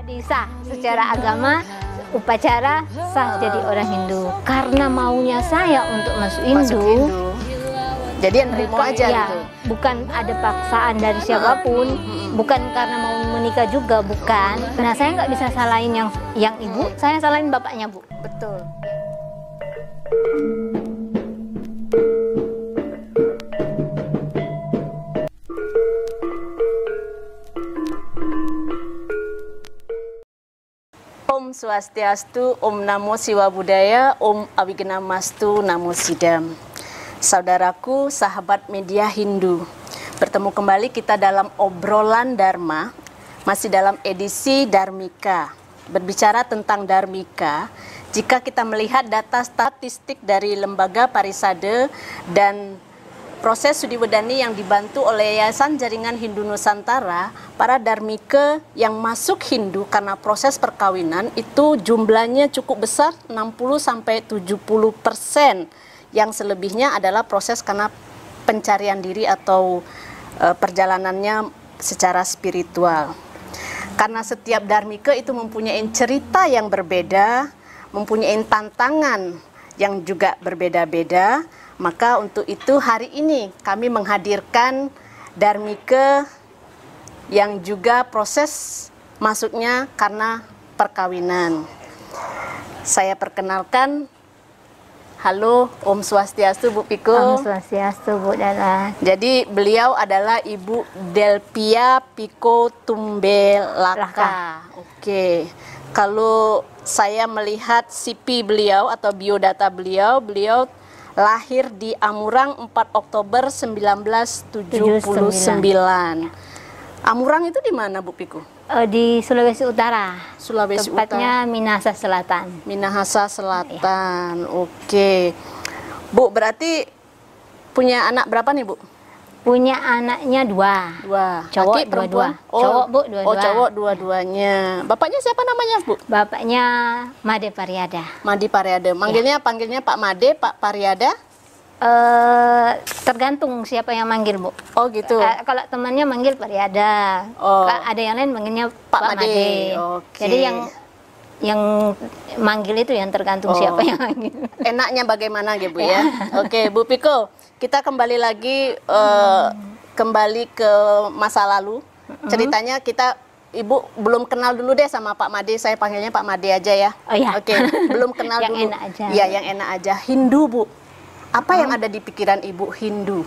Sah secara agama, upacara sah jadi orang Hindu. Karena maunya saya untuk masuk Hindu. Jadi yang nerimo aja ya, gitu. Bukan ada paksaan dari siapapun, bukan karena mau menikah juga, bukan. Nah, saya nggak bisa salahin yang ibu, saya salahin bapaknya, Bu. Betul. Om Swastiastu, Om Namo Siwa Budaya, Om Awigenamastu Namo Sidam. Saudaraku, sahabat media Hindu, bertemu kembali kita dalam obrolan Dharma, masih dalam edisi Dharmika. Berbicara tentang Dharmika, jika kita melihat data statistik dari Lembaga Parisade dan proses studi Wedani yang dibantu oleh Yayasan Jaringan Hindu Nusantara, para dharmika yang masuk Hindu karena proses perkawinan itu jumlahnya cukup besar, 60-70%. Yang selebihnya adalah proses karena pencarian diri atau perjalanannya secara spiritual. Karena setiap dharmika itu mempunyai cerita yang berbeda, mempunyai tantangan yang juga berbeda-beda. Maka untuk itu hari ini kami menghadirkan dharmika yang juga proses masuknya karena perkawinan. Saya perkenalkan, halo Om Swastiastu Bu Piko. Om Swastiastu Bu Dala. Jadi beliau adalah Ibu Delpia Piko Tumbelaka. Oke. Kalau saya melihat CV beliau atau biodata beliau, beliau lahir di Amurang 4 Oktober 1979. Amurang itu di mana, Bu Piko? Di Sulawesi Utara. Sulawesi Tepatnya Utara. Minahasa Selatan. Minahasa Selatan. Oke. Bu, berarti punya anak berapa nih, Bu? Punya anaknya 2. Cowok Laki, perempuan? dua-dua. Cowok, Bu, 2-2. Oh, cowok dua-duanya. Bapaknya siapa namanya, Bu? Bapaknya Made Pariada. Madi Pariada. Panggilnya Pak Made, Pak Pariada? Tergantung siapa yang manggil, Bu. Oh, gitu. Kalau temannya manggil Pariada. Oh. Ada yang lain manggilnya Pak Pak Made. Made. Oke. Jadi yang manggil itu yang tergantung siapa yang manggil. Enaknya bagaimana gitu, Bu ya? Oke, Bu Piko, kita kembali lagi kembali ke masa lalu. Ceritanya Ibu belum kenal dulu deh sama Pak Made. Saya panggilnya Pak Made aja ya. Oh ya. Oke, belum kenal Yang dulu. enak aja. Iya, yang enak aja. Hindu, Bu. Apa yang ada di pikiran Ibu Hindu?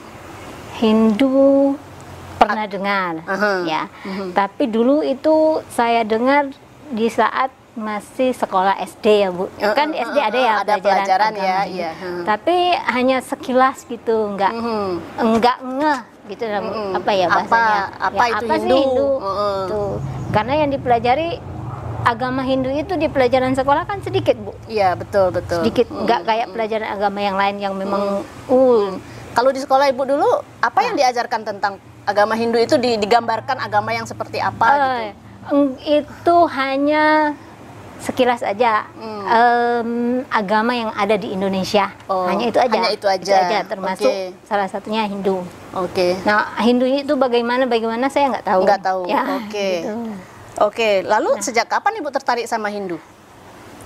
Hindu pernah dengar, ya. Tapi dulu itu saya dengar di saat masih sekolah SD ya, Bu. Kan di SD ada ya ada pelajaran ya, iya. Tapi hanya sekilas gitu, enggak ngeh gitu, apa ya bahasanya? Apa itu apa Hindu? Sih Hindu? Tuh. Karena yang dipelajari agama Hindu itu di pelajaran sekolah kan sedikit, Bu. Iya, betul. Sedikit, enggak kayak pelajaran agama yang lain yang memang Kalau di sekolah Ibu dulu, apa yang diajarkan tentang agama Hindu itu digambarkan agama yang seperti apa gitu? Itu hanya sekilas aja agama yang ada di Indonesia. Hanya itu aja. Hanya itu aja. Termasuk salah satunya Hindu. Oke. Nah, Hindu itu bagaimana saya nggak tahu. Nggak tahu. Ya, Oke. gitu. Oke. Lalu sejak kapan Ibu tertarik sama Hindu?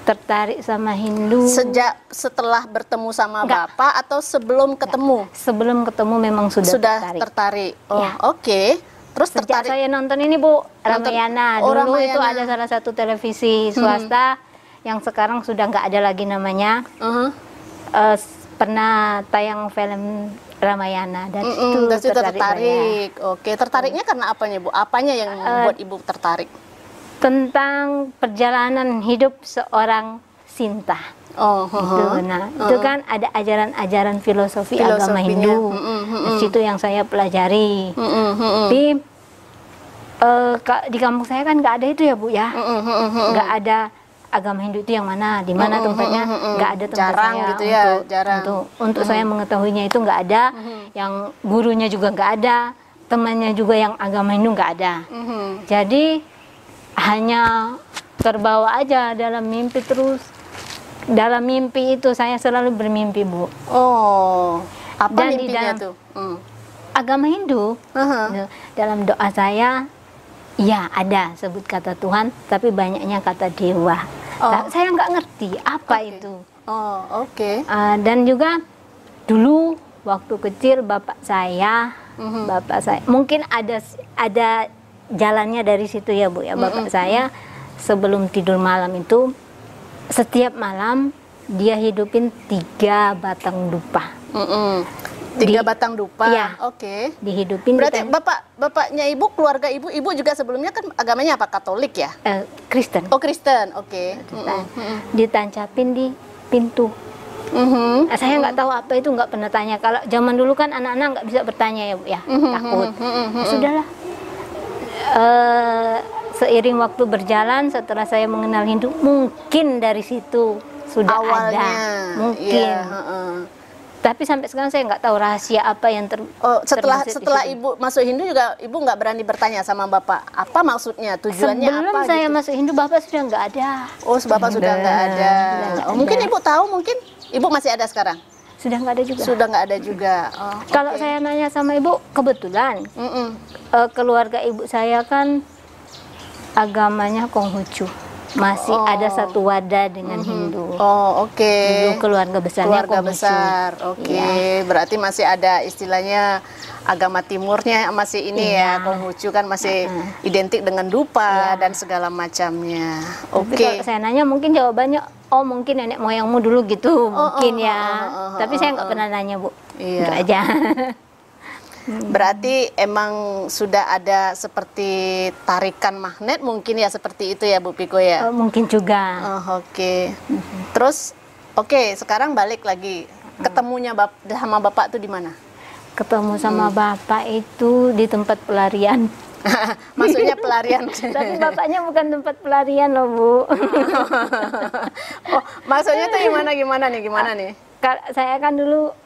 Tertarik sama Hindu Sejak setelah bertemu sama Bapak atau sebelum ketemu? sebelum ketemu memang sudah tertarik. Oh, Ya. oke. Terus Sejak tertarik. saya nonton ini, Bu, Ramayana. Dulu itu ada salah satu televisi swasta yang sekarang sudah nggak ada lagi namanya. Pernah tayang film Ramayana, dan itu tertarik. Oke, tertariknya karena apanya, Bu? Apanya yang membuat Ibu tertarik? Tentang perjalanan hidup seorang Sinta. Gitu. Nah, itu kan ada ajaran-ajaran filosofi agama Hindu. Di situ yang saya pelajari. Tapi di kampung saya kan nggak ada itu ya, Bu ya. Nggak ada agama Hindu itu yang mana, di mana tempatnya, nggak ada tempat jarang saya gitu ya, jarang. Untuk saya mengetahuinya itu nggak ada. Yang gurunya juga nggak ada, temannya juga yang agama Hindu nggak ada. Jadi hanya terbawa aja dalam mimpi terus. Dalam mimpi itu saya selalu bermimpi, Bu. Oh, apa Dan mimpinya di dalam tuh? agama Hindu, dalam doa saya Iya, ada sebut kata Tuhan, tapi banyaknya kata dewa. Saya nggak ngerti apa itu. Dan juga dulu waktu kecil bapak saya mungkin ada jalannya dari situ ya Bu ya. Bapak saya sebelum tidur malam itu setiap malam dia hidupin 3 batang dupa. 3 batang dupa. Ya, dihidupin. Berarti bapaknya ibu, keluarga ibu juga sebelumnya kan agamanya apa? Katolik ya? Kristen. Oh, Kristen. Ditancapin di pintu. Saya nggak tahu apa itu, nggak pernah tanya. Kalau zaman dulu kan anak-anak nggak bisa bertanya ya Bu ya, takut. Sudahlah. Seiring waktu berjalan, setelah saya mengenal Hindu, mungkin dari situ sudah awalnya ada, mungkin. Tapi sampai sekarang saya nggak tahu rahasia apa yang setelah ibu masuk Hindu juga ibu nggak berani bertanya sama bapak apa maksudnya, tujuannya sebelum apa? Saya masuk Hindu bapak sudah nggak ada. Oh, bapak sudah nggak ada. Mungkin ibu tahu, mungkin ibu masih ada sekarang. Sudah nggak ada juga. Sudah nggak ada juga. Kalau saya nanya sama ibu, kebetulan keluarga ibu saya kan agamanya Konghucu. Masih ada satu wadah dengan Hindu. Dulu keluarga besarnya Konghucu. Berarti masih ada istilahnya agama timurnya masih ini ya, Konghucu kan masih identik dengan dupa dan segala macamnya. Kalau saya nanya mungkin jawabannya, mungkin nenek moyangmu dulu gitu, mungkin ya. Tapi saya nggak pernah nanya Bu. Itu aja. Berarti emang sudah ada seperti tarikan magnet mungkin ya, seperti itu ya Bu Piko ya? Mungkin juga. Terus sekarang balik lagi, ketemunya sama bapak tuh di mana? Ketemu sama bapak itu di tempat pelarian. Maksudnya pelarian? Tapi bapaknya bukan tempat pelarian loh Bu. Maksudnya tuh gimana nih? Saya kan dulu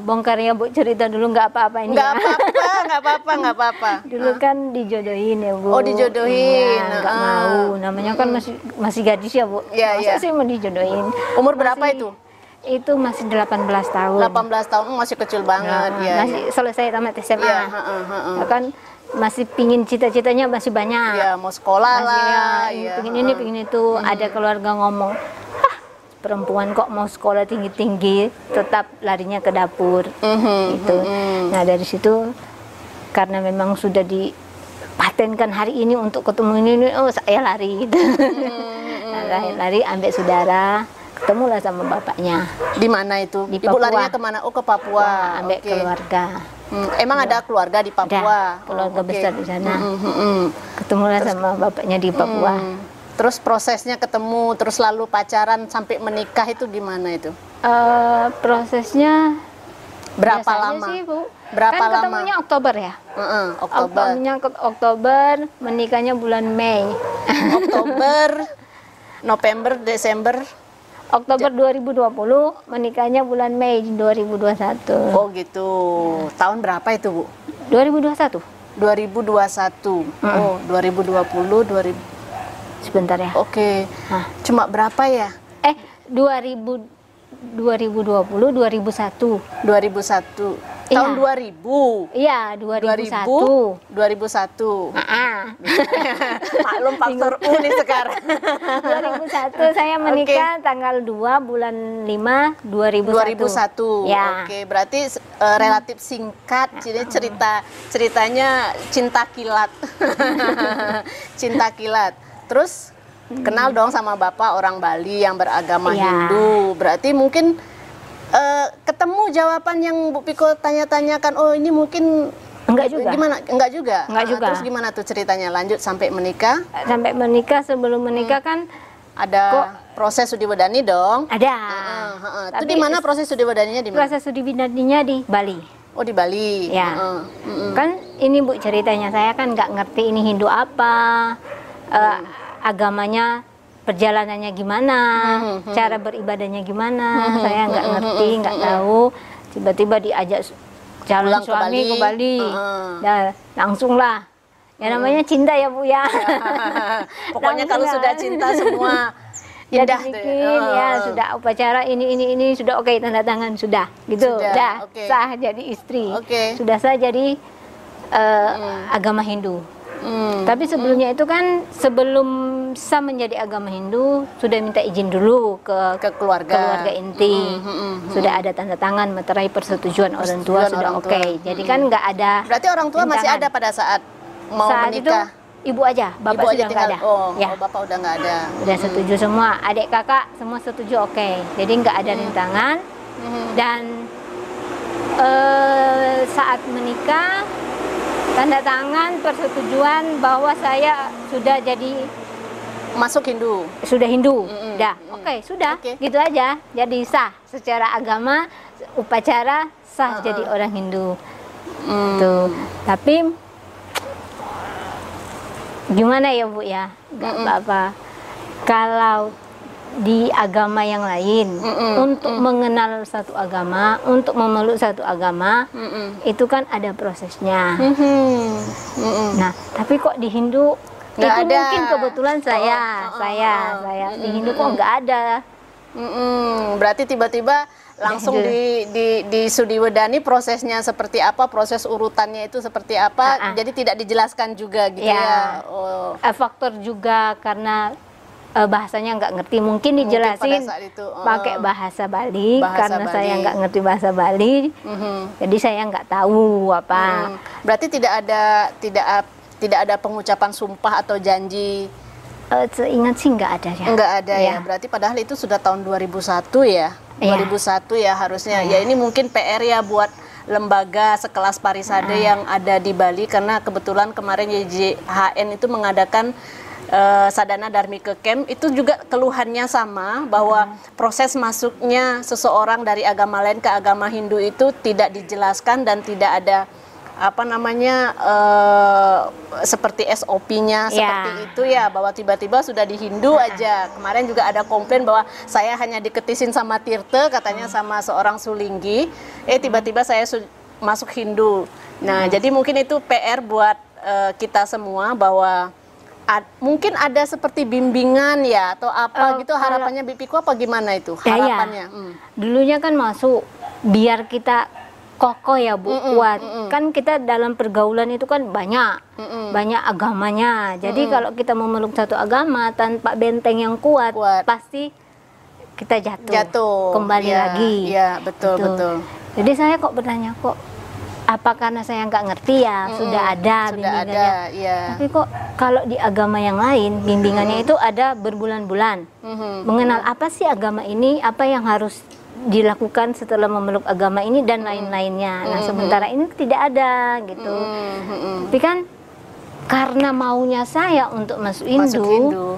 bongkar ya Bu, cerita dulu, nggak apa-apa ini. Nggak apa-apa. Dulu kan dijodohin ya Bu. Dijodohin. Nggak mau, namanya kan masih gadis ya Bu. Masa sih mau dijodohin. Umur berapa itu? Itu masih 18 tahun. 18 tahun, masih kecil banget. Masih selesai tamat SMA. Kan masih pingin, cita-citanya masih banyak. Mau sekolah lah. Pingin ini, pingin itu. Ada keluarga ngomong, perempuan kok mau sekolah tinggi-tinggi, tetap larinya ke dapur. Gitu. Nah dari situ, karena memang sudah dipatenkan hari ini untuk ketemu ini, saya lari gitu. Lari ambil saudara, ketemulah sama bapaknya. Di mana itu? Di Ibu Papua. larinya kemana? Ke Papua. Ambil keluarga. Emang ada keluarga di Papua? Ada, keluarga besar di sana. Ketemulah sama bapaknya di Papua. Terus prosesnya ketemu, terus lalu pacaran sampai menikah itu gimana itu? Prosesnya berapa lama? Sih, Bu. Berapa lama? Ketemunya Oktober ya? Oktober. Oktober, menikahnya bulan Mei. Oktober, November, Desember. Oktober 2020, menikahnya bulan Mei 2021. Oh gitu. Tahun berapa itu Bu? 2021. 2021. 2020, Sebentar ya. Cuma berapa ya? 2020, 2001. 2001. Tahun 2000. Iya, 2001. 2001. Maklum faktor U nih sekarang. 2001 saya menikah tanggal 2 bulan 5 2001. Ya. Berarti relatif singkat. Jadi ceritanya cinta kilat. Cinta kilat. Terus kenal dong sama bapak orang Bali yang beragama Hindu. Berarti mungkin ketemu jawaban yang Bu Piko tanya-tanyakan. Ini mungkin enggak juga. Gimana? Enggak juga. Terus gimana tuh ceritanya? Lanjut sampai menikah? Sampai menikah, sebelum menikah kan ada proses studi wedani dong? Ada. Itu di mana proses studi wedaninya? Proses studi wedaninya di Bali. Oh, di Bali. Ya. Kan ini Bu ceritanya, saya kan nggak ngerti ini Hindu apa. Agamanya, perjalanannya gimana, cara beribadahnya gimana, saya nggak ngerti, nggak tahu. Tiba-tiba diajak calon suami ke Bali, nah, langsung lah. Ya namanya cinta ya Bu ya. Pokoknya kalau sudah cinta semua indah bikin, sudah upacara ini sudah tanda tangan sudah, gitu, sah jadi istri, sudah sah jadi agama Hindu. Tapi sebelumnya itu kan, sebelum saya menjadi agama Hindu sudah minta izin dulu ke keluarga inti. Sudah ada tanda tangan, meterai persetujuan orang tua, sudah oke. Jadi kan nggak ada. Berarti orang tua masih ada pada saat mau menikah? Itu ibu aja, bapak sudah nggak ada. Ya. Bapak udah nggak ada. Udah setuju semua, adik kakak semua setuju, oke. Jadi nggak ada rintangan. Dan saat menikah, tanda tangan persetujuan bahwa saya sudah jadi masuk Hindu. Sudah Hindu. Oke, sudah. Gitu aja. Jadi sah secara agama, upacara sah jadi orang Hindu. Tuh. Tapi gimana ya Bu ya? Gak apa-apa. Kalau di agama yang lain, untuk mengenal satu agama, untuk memeluk satu agama, itu kan ada prosesnya. Nah, tapi kok di Hindu itu ada. Mungkin kebetulan saya di Hindu kok nggak ada. Berarti tiba-tiba langsung di Sudiwedani prosesnya seperti apa, proses urutannya itu seperti apa, jadi tidak dijelaskan juga gitu ya. Faktor juga karena bahasanya nggak ngerti, mungkin dijelasin pakai bahasa Bali, karena saya nggak ngerti bahasa Bali, jadi saya nggak tahu apa. Berarti tidak ada pengucapan sumpah atau janji? Seingat sih nggak ada ya. Nggak ada ya. Berarti padahal itu sudah tahun 2001 ya. 2001 ya harusnya. Ya ini mungkin PR ya buat lembaga sekelas Parisade yang ada di Bali, karena kebetulan kemarin YJHN itu mengadakan Sadana Dharmika Camp. Itu juga keluhannya sama, bahwa proses masuknya seseorang dari agama lain ke agama Hindu itu tidak dijelaskan dan tidak ada apa namanya seperti SOP-nya seperti itu ya, bahwa tiba-tiba sudah di Hindu aja. Kemarin juga ada komplain bahwa saya hanya diketisin sama Tirta, katanya sama seorang Sulinggi, tiba-tiba saya masuk Hindu. Nah, jadi mungkin itu PR buat kita semua, bahwa mungkin ada seperti bimbingan ya atau apa gitu, harapannya Bipiku apa gimana itu harapannya? Dulunya kan masuk biar kita kokoh ya Bu, kuat. Kan kita dalam pergaulan itu kan banyak agamanya. Jadi kalau kita memeluk satu agama tanpa benteng yang kuat, pasti kita jatuh kembali lagi. Iya, betul. Jadi saya kok bertanya, kok apa karena saya nggak ngerti ya? Sudah ada bimbingannya. Tapi kok kalau di agama yang lain bimbingannya itu ada berbulan-bulan. Mengenal apa sih agama ini, apa yang harus dilakukan setelah memeluk agama ini dan lain-lainnya. Nah, sementara ini tidak ada gitu. Tapi kan karena maunya saya untuk masuk Hindu,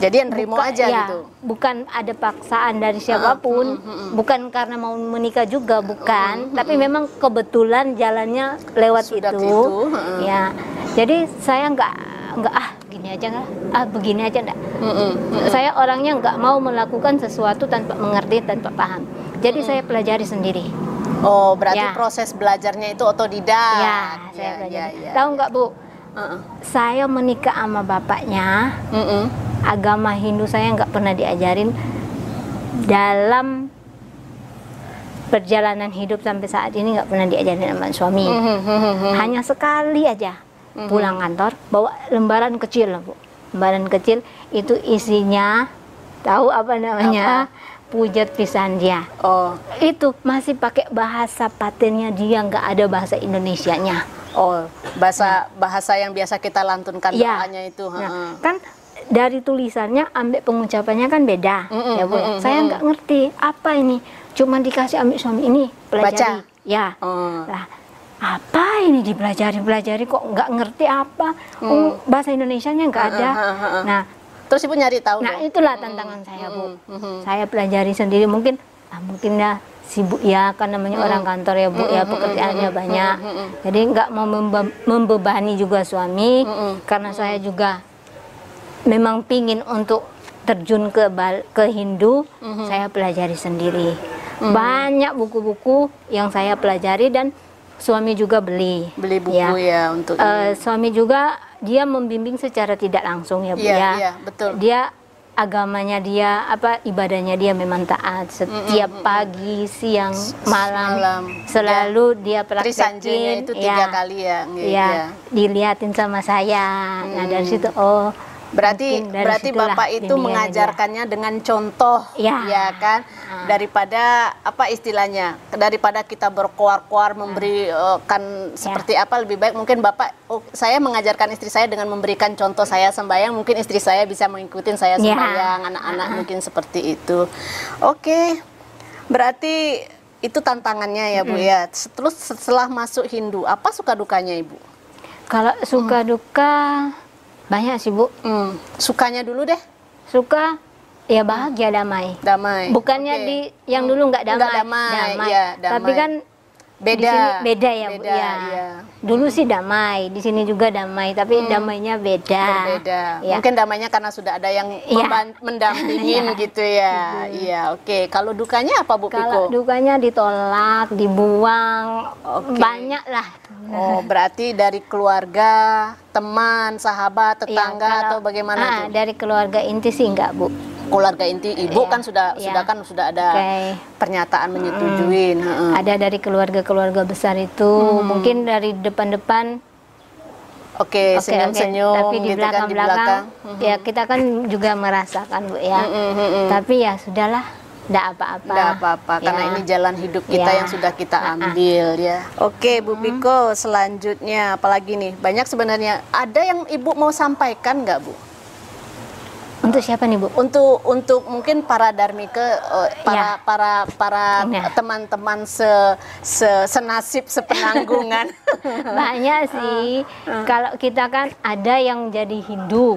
jadi nerimo aja gitu. Bukan ada paksaan dari siapapun, bukan karena mau menikah juga, bukan. Tapi memang kebetulan jalannya lewat itu. Ya, jadi saya nggak gini aja begini aja enggak. Saya orangnya nggak mau melakukan sesuatu tanpa mengerti, tanpa paham. Jadi saya pelajari sendiri. Oh, berarti proses belajarnya itu otodidak. Ya, saya belajar. Tahu nggak Bu? Saya menikah sama bapaknya. Agama Hindu saya nggak pernah diajarin. Dalam perjalanan hidup sampai saat ini nggak pernah diajarin sama suami. Hanya sekali aja. Pulang kantor bawa lembaran kecil, Bu. Lembaran kecil itu isinya, tahu apa namanya? Pujat pisan dia. Itu masih pakai bahasa patennya dia, nggak ada bahasa Indonesianya. Bahasa yang biasa kita lantunkan doanya itu. Kan dari tulisannya ambil pengucapannya kan beda, ya Bu. Saya nggak ngerti apa ini, cuma dikasih ambil suami ini pelajari. Lah, apa ini dipelajari kok nggak ngerti apa, bahasa Indonesianya nggak ada. Nah, terus Ibu nyari tahu. Nah, itulah tantangan saya Bu. Saya pelajari sendiri, mungkin ya sibuk ya, kan namanya orang kantor ya Bu ya, pekerjaannya banyak. Jadi nggak mau membebani juga suami, karena saya juga memang pingin untuk terjun ke Hindu. Saya pelajari sendiri. Banyak buku-buku yang saya pelajari dan suami juga beli buku ya untuk suami juga dia membimbing secara tidak langsung ya Bu ya. Betul. Dia agamanya dia, ibadahnya dia memang taat. Setiap pagi, siang, malam selalu dia praktekin. Itu 3 kali ya. Ya, dilihatin sama saya. Nah dari situ berarti Bapak itu mengajarkannya dengan contoh, ya kan, daripada istilahnya, daripada kita berkoar-koar memberikan seperti apa, lebih baik mungkin Bapak, saya mengajarkan istri saya dengan memberikan contoh, saya sembahyang, mungkin istri saya bisa mengikuti saya sembahyang, anak-anak mungkin seperti itu. Oke, berarti itu tantangannya ya Bu ya. Terus setelah masuk Hindu, apa suka dukanya Ibu? Kalau suka duka banyak sih Bu. Sukanya dulu deh. Suka ya bahagia, damai. Bukannya yang dulu nggak damai. Ya, damai. Tapi kan beda. Di sini beda ya Bu ya. Dulu sih damai, di sini juga damai, tapi damainya beda. Berbeda. Ya. Mungkin damainya karena sudah ada yang mendampingin gitu ya. Iya, oke. Kalau dukanya apa Bu Piko? Kalau dukanya ditolak, dibuang, banyak lah. Oh, berarti dari keluarga, teman, sahabat, tetangga atau bagaimana tuh? Dari keluarga inti sih enggak Bu. Keluarga inti Ibu kan sudah ada pernyataan menyetujuin. Ada dari keluarga besar itu, mungkin dari depan-depan. Senyum-senyum. Tapi di belakang-belakang, ya kita kan juga merasakan Bu ya. Tapi ya sudahlah. Nggak apa-apa, karena ini jalan hidup kita yang sudah kita ambil ya. Oke Bu Piko, selanjutnya apalagi nih? Banyak sebenarnya. Ada yang Ibu mau sampaikan nggak Bu? Untuk siapa nih Bu? Untuk mungkin para dharmika, para teman-teman senasib, sepenanggungan. Banyak sih. Kalau kita kan ada yang jadi Hindu.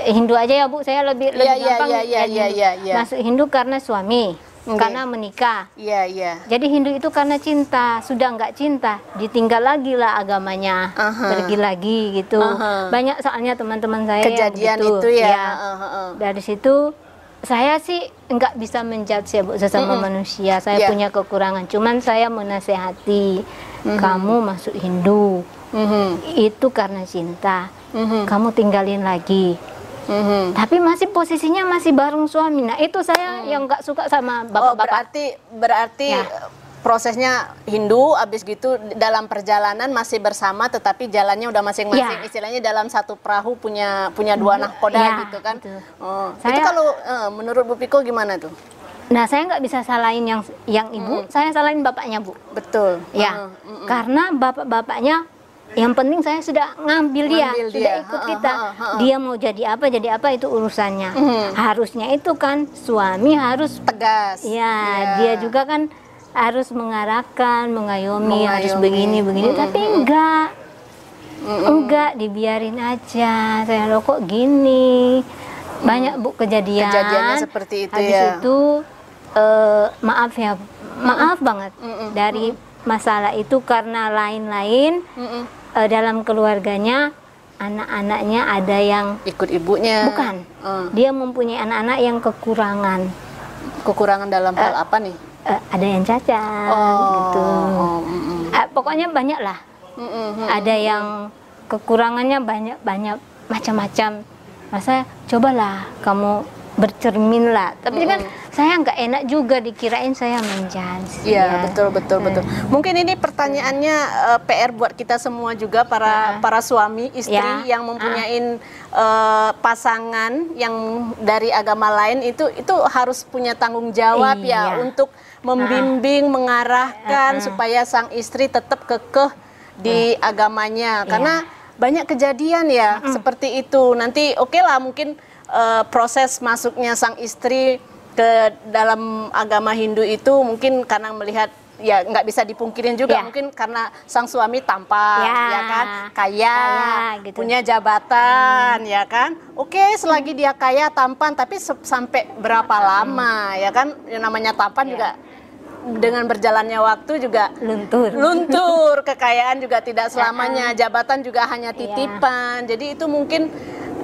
Hindu aja ya Bu, saya lebih gampang masuk Hindu karena suami. Karena menikah. Jadi Hindu itu karena cinta. Sudah nggak cinta, ditinggal lagi lah agamanya, pergi lagi gitu. Banyak soalnya teman-teman saya kejadian yang itu ya. Dari situ saya sih nggak bisa menjudge ya Bu, sesama manusia. Saya punya kekurangan. Cuman saya menasehati, kamu masuk Hindu itu karena cinta. Kamu tinggalin lagi. Tapi posisinya masih bareng suami. Nah itu saya yang nggak suka sama bapak-bapak. Berarti prosesnya Hindu, abis gitu dalam perjalanan masih bersama, tetapi jalannya udah masing-masing. Istilahnya dalam satu perahu punya dua nahkoda gitu kan. Itu kalau menurut Bu Piko gimana tuh? Nah saya nggak bisa salahin yang ibu, saya salahin bapaknya Bu. Betul. Karena bapak-bapaknya yang penting saya sudah ngambil dia, sudah ikut kita. Dia mau jadi apa itu urusannya. Harusnya itu kan suami harus tegas. Dia juga kan harus mengarahkan, mengayomi, harus begini. Tapi enggak, dibiarin aja. Saya loh kok gini. Banyak Bu kejadiannya seperti itu. Habis itu maaf banget dari masalah itu karena lain-lain. Dalam keluarganya anak-anaknya ada yang ikut ibunya. Bukan. Dia mempunyai anak-anak yang kekurangan. Kekurangan dalam hal apa nih? Ada yang cacat gitu. Pokoknya banyak lah. Ada yang kekurangannya banyak macam-macam. Masa cobalah kamu bercermin lah. Tapi kan saya nggak enak juga dikirain saya menjudge. Iya, betul. Mungkin ini pertanyaannya PR buat kita semua juga, para suami istri yang mempunyai pasangan yang dari agama lain, itu harus punya tanggung jawab untuk membimbing, mengarahkan supaya sang istri tetap kekeh di agamanya. Karena banyak kejadian seperti itu. Nanti lah mungkin proses masuknya sang istri ke dalam agama Hindu itu mungkin karena melihat nggak bisa dipungkirin juga mungkin karena sang suami tampan kan, kaya gitu. Punya jabatan kan. Selagi dia kaya tampan, tapi sampai berapa lama kan, yang namanya tampan juga dengan berjalannya waktu juga luntur. Kekayaan juga tidak selamanya, jabatan juga hanya titipan. Jadi itu mungkin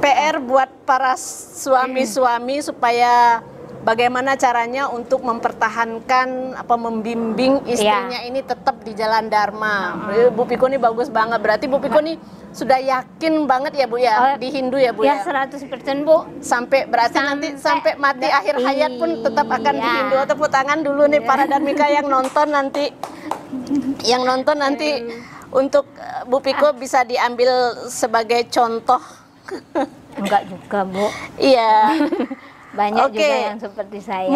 PR buat para suami-suami supaya bagaimana caranya untuk mempertahankan membimbing istrinya ini tetap di jalan Dharma. Bu Piko ini bagus banget. Berarti Bu Piko ini sudah yakin banget ya Bu ya di Hindu ya Bu ya. 100% Bu. Sampai berarti nanti sampai mati akhir hayat pun tetap akan di Hindu. Tepuk tangan dulu nih para dharmika yang nonton nanti. Yang nonton nanti untuk Bu Piko bisa diambil sebagai contoh. Enggak juga Bu. Iya. Banyak juga yang seperti saya.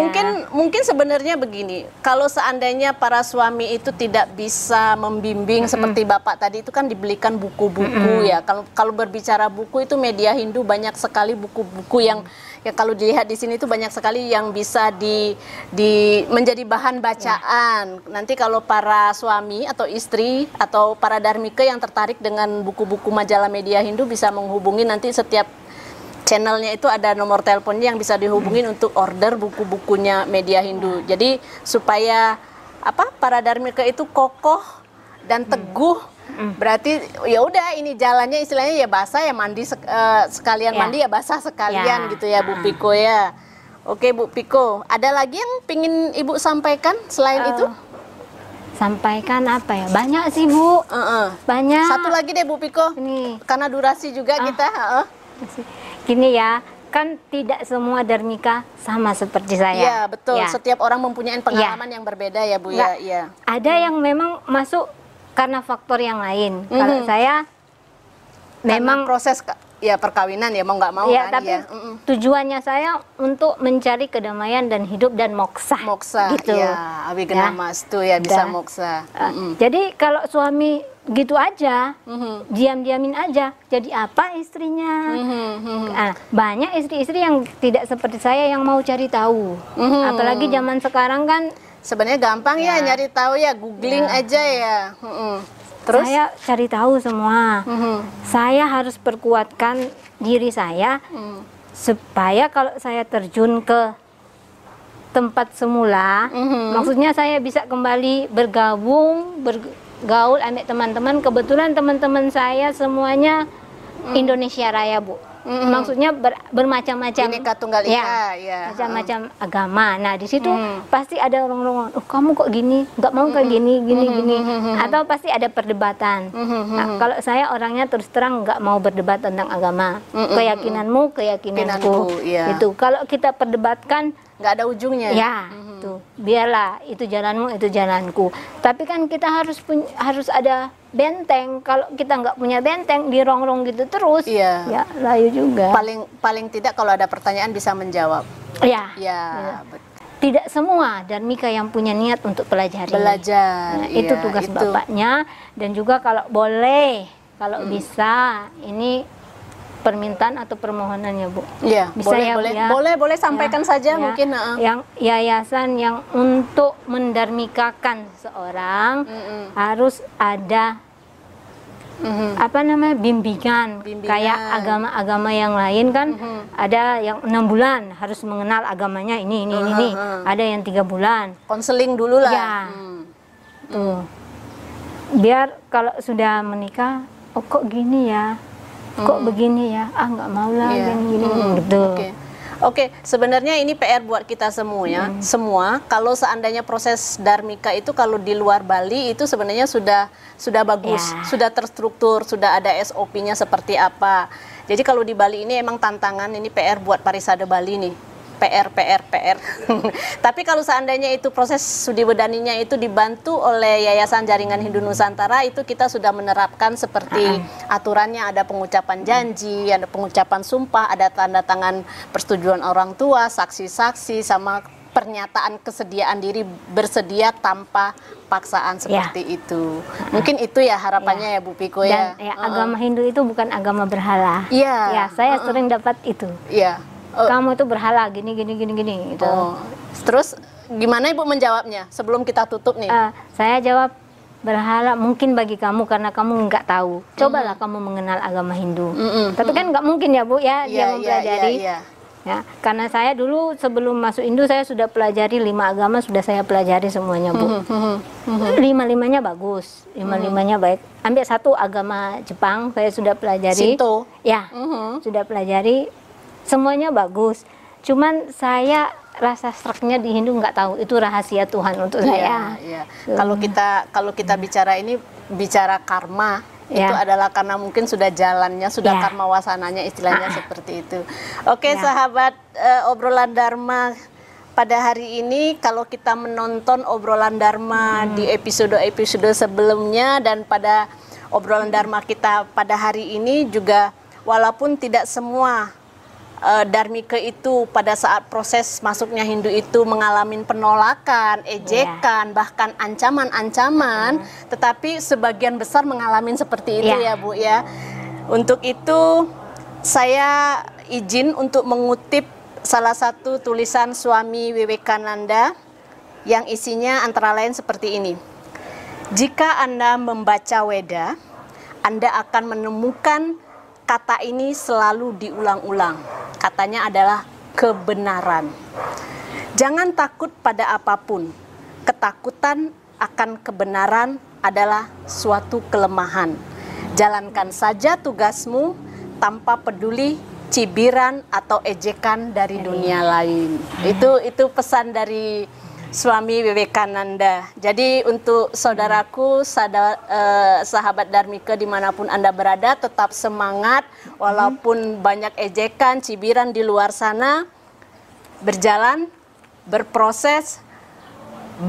Mungkin sebenarnya begini, kalau seandainya para suami itu tidak bisa membimbing seperti Bapak tadi itu kan dibelikan buku-buku ya. Kalau berbicara buku itu media Hindu banyak sekali buku-buku yang ya kalau dilihat di sini itu banyak sekali yang bisa menjadi bahan bacaan. Nanti kalau para suami atau istri atau para dharmika yang tertarik dengan buku-buku majalah media Hindu bisa menghubungi nanti setiap channelnya itu ada nomor teleponnya yang bisa dihubungin untuk order buku-bukunya media Hindu. Jadi supaya para dharmika itu kokoh dan teguh. Berarti ya udah ini jalannya istilahnya ya basah ya mandi sekalian mandi ya basah sekalian gitu ya Bu Piko ya. Oke Bu Piko, ada lagi yang pingin Ibu sampaikan selain itu? Sampaikan apa ya? Banyak sih Bu. Banyak. Satu lagi deh Bu Piko. Ini karena durasi juga kita. Gini ya, kan tidak semua dharmika sama seperti saya. Iya betul. Ya. Setiap orang mempunyai pengalaman yang berbeda ya Bu ya. Iya. Ada yang memang masuk karena faktor yang lain. Kalau saya memang proses perkawinan ya mau nggak mau ya, kan. Tapi tujuannya saya untuk mencari kedamaian dan hidup dan moksa. Moksa. Gitu. Ya. Abhiganamastu ya bisa moksa. Jadi kalau suami gitu aja, diam-diamin aja, jadi apa istrinya? Banyak istri-istri yang tidak seperti saya yang mau cari tahu. Apalagi zaman sekarang kan sebenarnya gampang ya nyari tahu ya, googling aja ya. Terus saya cari tahu semua. Saya harus perkuatkan diri saya supaya kalau saya terjun ke tempat semula, maksudnya saya bisa kembali bergabung, gaul ambil teman-teman. Kebetulan teman-teman saya semuanya Indonesia Raya Bu. Maksudnya bermacam-macam. Bineka Tunggal Ika ya. Macam-macam agama. Nah di situ pasti ada orang-orang, kamu kok gini, nggak mau kayak gini. Atau pasti ada perdebatan. Nah kalau saya orangnya terus terang nggak mau berdebat tentang agama. Keyakinanmu, keyakinanku. Itu kalau kita perdebatkan nggak ada ujungnya. Ya. Biarlah itu jalanmu, itu jalanku. Tapi kan kita harus ada benteng. Kalau kita nggak punya benteng, dirongrong gitu terus, ya layu juga. Paling tidak kalau ada pertanyaan bisa menjawab. Tidak semua dharmika yang punya niat untuk belajar. Nah, itu tugas bapaknya. Dan juga kalau boleh, kalau bisa, ini permintaan atau permohonannya Bu. Iya, bisa boleh sampaikan saja mungkin. Yang yayasan yang untuk mendharmikakan seorang harus ada bimbingan. Kayak agama-agama yang lain kan ada yang 6 bulan harus mengenal agamanya ini. Ada yang 3 bulan. Konseling dulu lah. Ya. Tuh. Biar kalau sudah menikah, kok gini ya? Kok begini ya? Nggak mau lah gini gitu. Oke, sebenarnya ini PR buat kita semuanya. Semua kalau seandainya proses dharmika itu kalau di luar Bali itu sebenarnya sudah bagus, sudah terstruktur, sudah ada SOP-nya seperti apa. Jadi kalau di Bali ini emang tantangan, ini PR buat Parisade Bali nih. PR. Tapi kalau seandainya itu proses studi bedaninya itu dibantu oleh Yayasan Jaringan Hindu Nusantara, itu kita sudah menerapkan seperti aturannya, ada pengucapan janji, ada pengucapan sumpah, ada tanda tangan persetujuan orang tua, saksi-saksi, sama pernyataan kesediaan diri bersedia tanpa paksaan seperti itu. Mungkin itu ya harapannya ya Bu Piko ya. Dan agama Hindu itu bukan agama berhala. Ya, saya sering dapat itu. Kamu itu berhala gini gitu. Terus gimana Ibu menjawabnya sebelum kita tutup nih? Saya jawab, berhala mungkin bagi kamu karena kamu nggak tahu. Cobalah kamu mengenal agama Hindu. Tapi kan nggak mungkin ya Bu ya, dia mempelajari. Ya, karena saya dulu sebelum masuk Hindu saya sudah pelajari 5 agama, sudah saya pelajari semuanya Bu. 5-5-nya bagus, 5-5-nya baik. Ambil satu agama Jepang saya sudah pelajari. Shinto. Ya, sudah pelajari. Semuanya bagus, cuman saya rasa seraknya di Hindu nggak tahu, itu rahasia Tuhan untuk saya. Iya. Kalau kita bicara ini bicara karma, itu adalah karena mungkin sudah jalannya, sudah karma wasananya, istilahnya seperti itu. Oke, sahabat obrolan Dharma pada hari ini, kalau kita menonton obrolan Dharma di episode-episode sebelumnya dan pada obrolan Dharma kita pada hari ini juga, walaupun tidak semua Dharmika itu pada saat proses masuknya Hindu itu mengalami penolakan, ejekan, bahkan ancaman-ancaman, tetapi sebagian besar mengalami seperti itu ya Bu ya. Untuk itu saya izin untuk mengutip salah satu tulisan Swami Vivekananda yang isinya antara lain seperti ini. Jika Anda membaca Weda, Anda akan menemukan kata ini selalu diulang-ulang. Katanya adalah kebenaran. Jangan takut pada apapun. Ketakutan akan kebenaran adalah suatu kelemahan. Jalankan saja tugasmu tanpa peduli cibiran atau ejekan dari dunia lain. Itu pesan dari Swami Vivekananda. Jadi untuk saudaraku, sahabat Dharmika dimanapun Anda berada, tetap semangat walaupun banyak ejekan, cibiran di luar sana. Berjalan, berproses,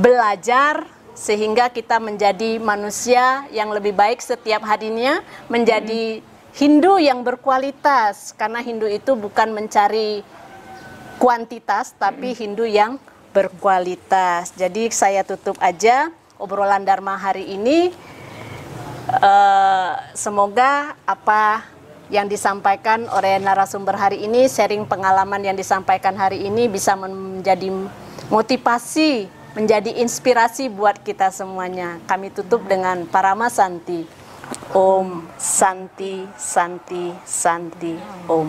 belajar, sehingga kita menjadi manusia yang lebih baik setiap harinya, menjadi Hindu yang berkualitas. Karena Hindu itu bukan mencari kuantitas, tapi Hindu yang berkualitas. Jadi saya tutup aja obrolan Dharma hari ini. Semoga apa yang disampaikan oleh narasumber hari ini, sharing pengalaman yang disampaikan hari ini bisa menjadi motivasi, menjadi inspirasi buat kita semuanya. Kami tutup dengan Parama Santi. Om Santi Santi Santi Om.